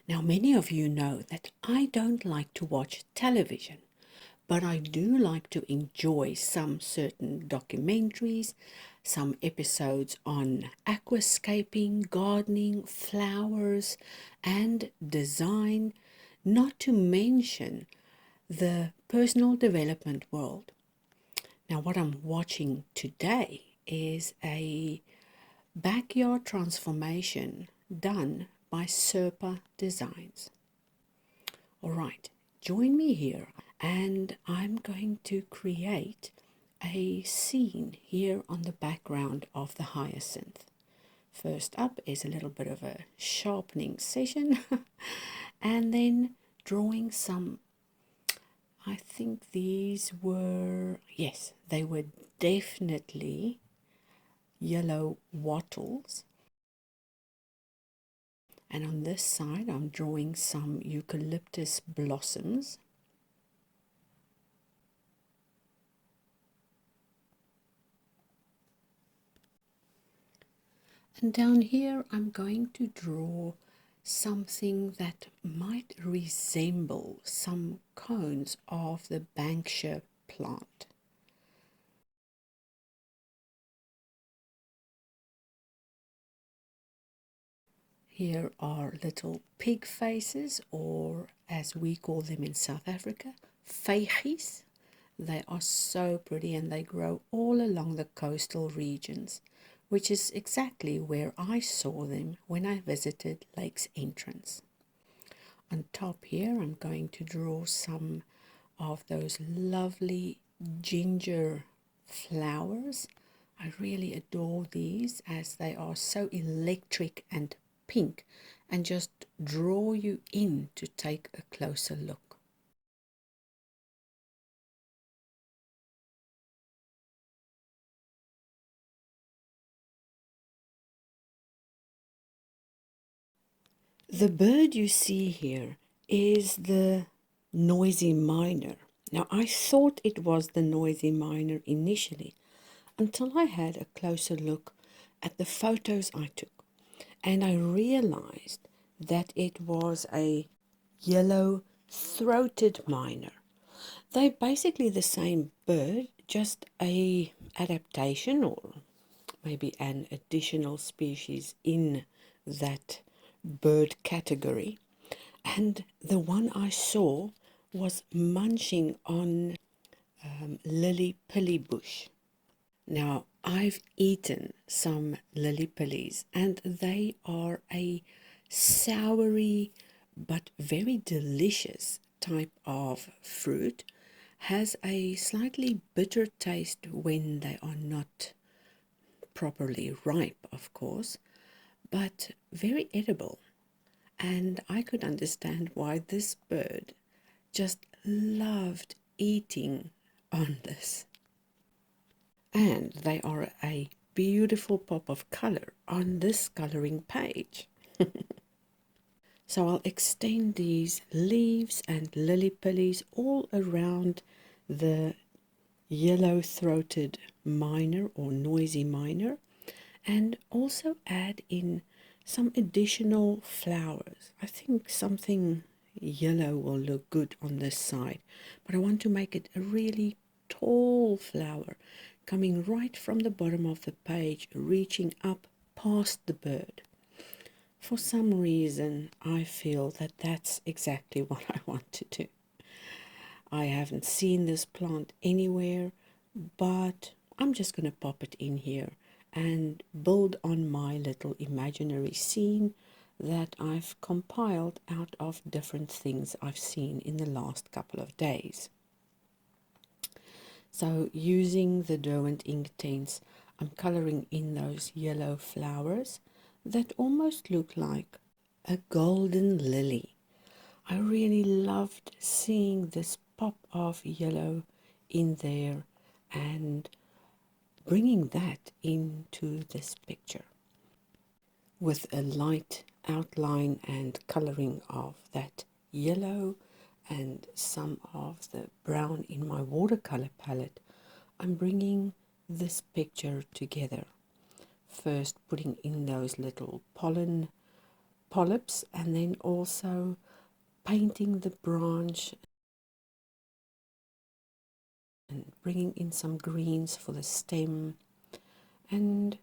Now, many of you know that I don't like to watch television, but I do like to enjoy some certain documentaries, some episodes on aquascaping, gardening, flowers, and design, not to mention the personal development world. Now, what I'm watching today is a backyard transformation done by Serpa Designs. All right, join me here, and I'm going to create a scene here on the background of the hyacinth. First up is a little bit of a sharpening session, and then drawing some. I think these were, yes, they were definitely yellow wattles. And on this side, I'm drawing some eucalyptus blossoms. And down here, I'm going to draw something that might resemble some cones of the Banksia plant. Here are little pig faces, or as we call them in South Africa, vygies. They are so pretty and they grow all along the coastal regions, which is exactly where I saw them when I visited Lake's Entrance. On top here, I'm going to draw some of those lovely ginger flowers. I really adore these as they are so electric and pink and just draw you in to take a closer look. The bird you see here is the noisy miner. Now, I thought it was the noisy miner initially until I had a closer look at the photos I took, and I realized that it was a yellow-throated miner. They're basically the same bird, just a adaptation or maybe an additional species in that bird category. And the one I saw was munching on lily pilly bush. Now, I've eaten some lily pillies and they are a soury but very delicious type of fruit. Has a slightly bitter taste when they are not properly ripe, of course, but very edible. And I could understand why this bird just loved eating on this. And they are a beautiful pop of color on this coloring page. So I'll extend these leaves and lily pillies all around the yellow-throated miner or noisy miner, and also add in some additional flowers. I think something yellow will look good on this side, but I want to make it a really tall flower coming right from the bottom of the page, reaching up past the bird. For some reason, I feel that that's exactly what I want to do. I haven't seen this plant anywhere, but I'm just going to pop it in here and build on my little imaginary scene that I've compiled out of different things I've seen in the last couple of days. So using the Derwent Inktense, I'm coloring in those yellow flowers that almost look like a golden lily. I really loved seeing this pop of yellow in there and bringing that into this picture with a light outline and coloring of that yellow and some of the brown in my watercolor palette. I'm bringing this picture together. First putting in those little pollen polyps, and then also painting the branch and bringing in some greens for the stem and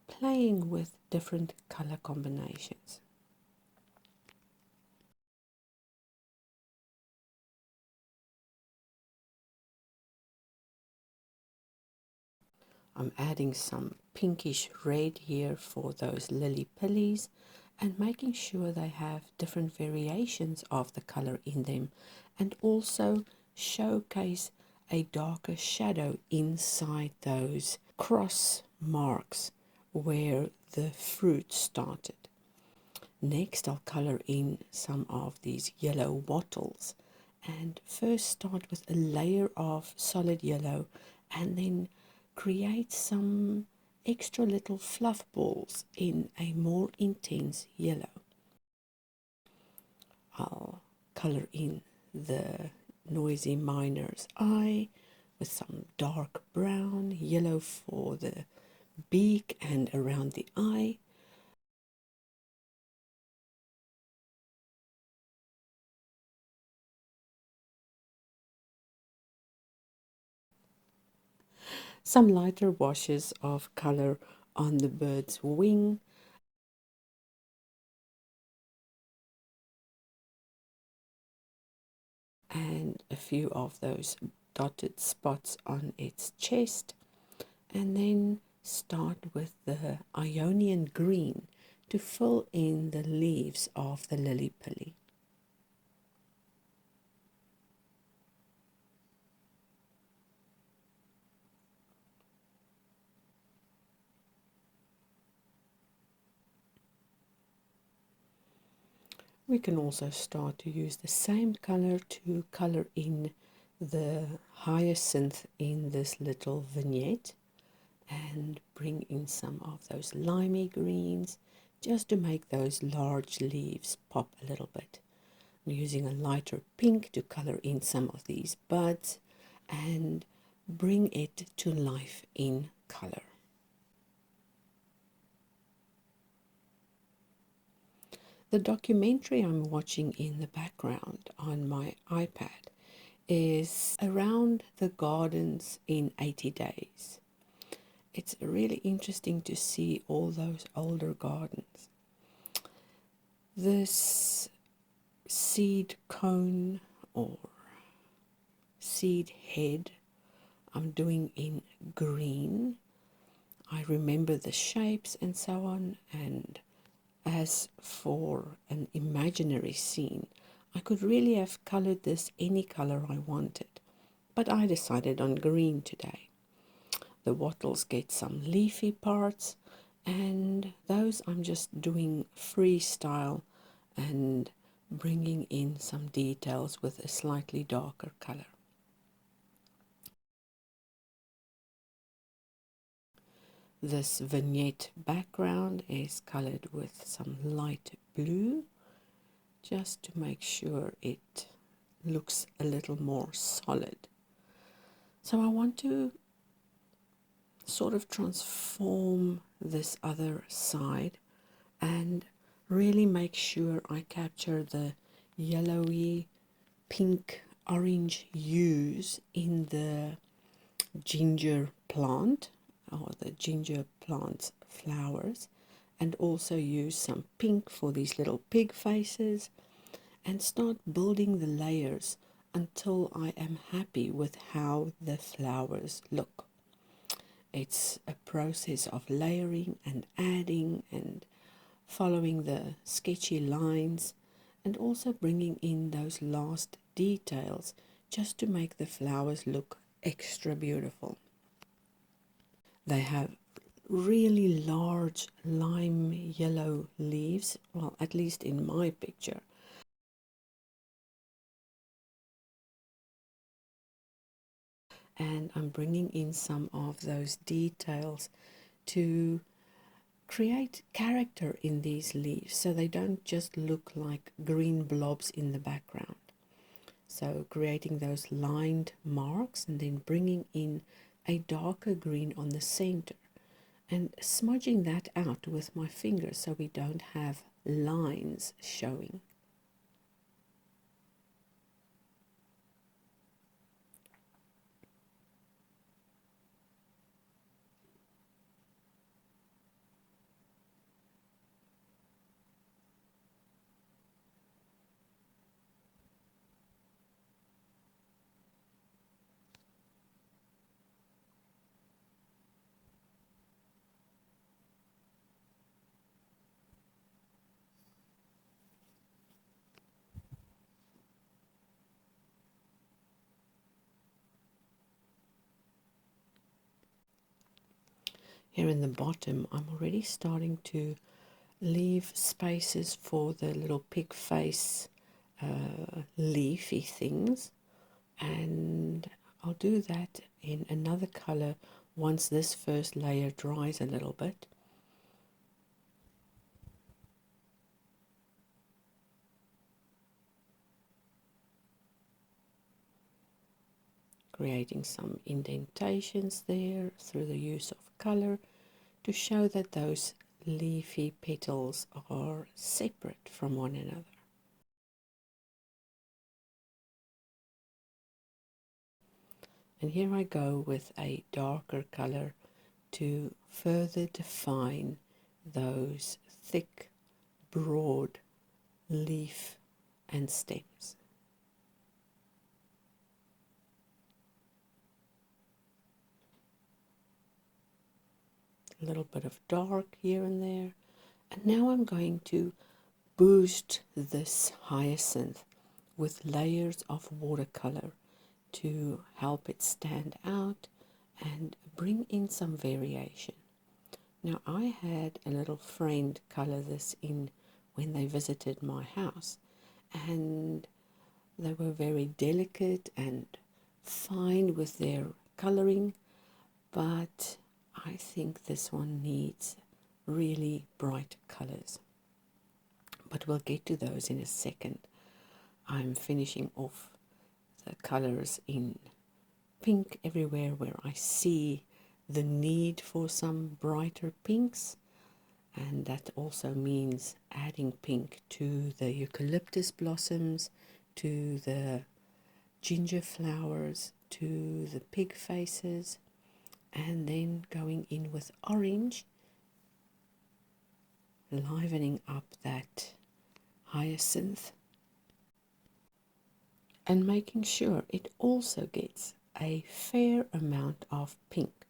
playing with different color combinations. I'm adding some pinkish red here for those lily pillies and making sure they have different variations of the color in them, and also showcase a darker shadow inside those cross marks where the fruit started. Next, I'll color in some of these yellow wattles, and first start with a layer of solid yellow and then create some extra little fluff balls in a more intense yellow. I'll color in the noisy miner's eye with some dark brown, yellow for the beak and around the eye. Some lighter washes of color on the bird's wing, and a few of those dotted spots on its chest, and then start with the Ionian green to fill in the leaves of the lily pilly. We can also start to use the same color to color in the hyacinth in this little vignette and bring in some of those limey greens just to make those large leaves pop a little bit. I'm using a lighter pink to color in some of these buds and bring it to life in color. The documentary I'm watching in the background on my iPad is around the gardens in 80 days. It's really interesting to see all those older gardens. This seed cone or seed head I'm doing in green. I remember the shapes and so on, and as for an imaginary scene, I could really have colored this any color I wanted, but I decided on green today. The wattles get some leafy parts, and those I'm just doing freestyle and bringing in some details with a slightly darker color. This vignette background is colored with some light blue, just to make sure it looks a little more solid. So I want to sort of transform this other side and really make sure I capture the yellowy, pink, orange hues in the ginger plant or the ginger plant's flowers, and also use some pink for these little pig faces and start building the layers until I am happy with how the flowers look. It's a process of layering and adding and following the sketchy lines and also bringing in those last details just to make the flowers look extra beautiful. They have really large lime yellow leaves, well, at least in my picture. And I'm bringing in some of those details to create character in these leaves so they don't just look like green blobs in the background. So creating those lined marks and then bringing in a darker green on the center and smudging that out with my fingers so we don't have lines showing. Here in the bottom, I'm already starting to leave spaces for the little pig face leafy things, and I'll do that in another color once this first layer dries a little bit. Creating some indentations there through the use of color to show that those leafy petals are separate from one another. And here I go with a darker color to further define those thick, broad leaf and stems. A little bit of dark here and there. And now I'm going to boost this hyacinth with layers of watercolor to help it stand out and bring in some variation. Now, I had a little friend color this in when they visited my house, and they were very delicate and fine with their coloring, but I think this one needs really bright colors. But we'll get to those in a second. I'm finishing off the colors in pink everywhere where I see the need for some brighter pinks, and that also means adding pink to the eucalyptus blossoms, to the ginger flowers, to the pig faces, and then going in with orange, livening up that hyacinth and making sure it also gets a fair amount of pink,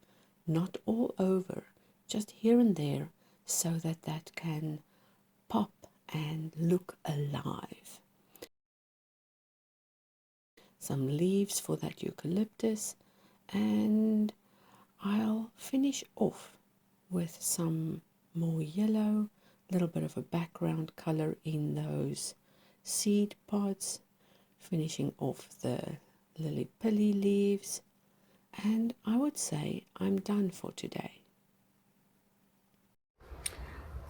not all over, just here and there, so that that can pop and look alive. Some leaves for that eucalyptus, and I'll finish off with some more yellow, a little bit of a background color in those seed pods, finishing off the lily-pilly leaves, and I would say I'm done for today.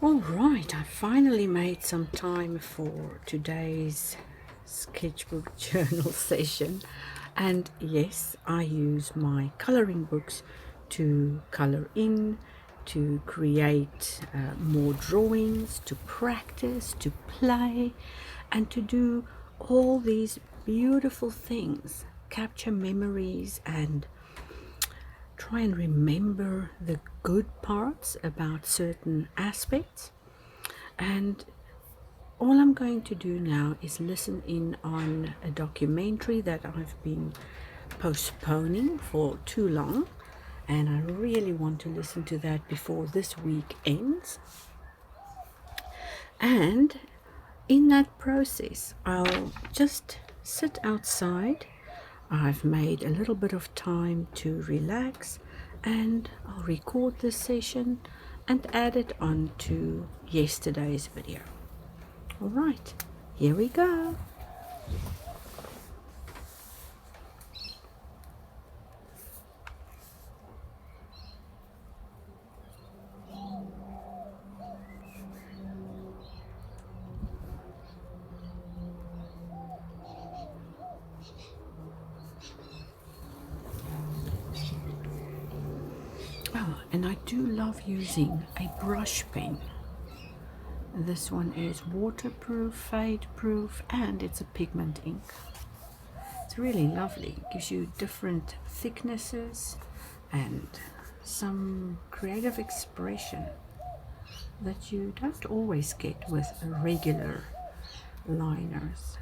All right, I finally made some time for today's sketchbook journal session, and yes, I use my coloring books to color in, to create more drawings, to practice, to play, and to do all these beautiful things, capture memories and try and remember the good parts about certain aspects. And all I'm going to do now is listen in on a documentary that I've been postponing for too long, and I really want to listen to that before this week ends. And in that process, I'll just sit outside. I've made a little bit of time to relax, and I'll record this session and add it on to yesterday's video. All right, here we go. Oh, and I do love using a brush pen This one is waterproof, fade proof, and it's a pigment ink. It's really lovely. It gives you different thicknesses and some creative expression that you don't always get with regular liners.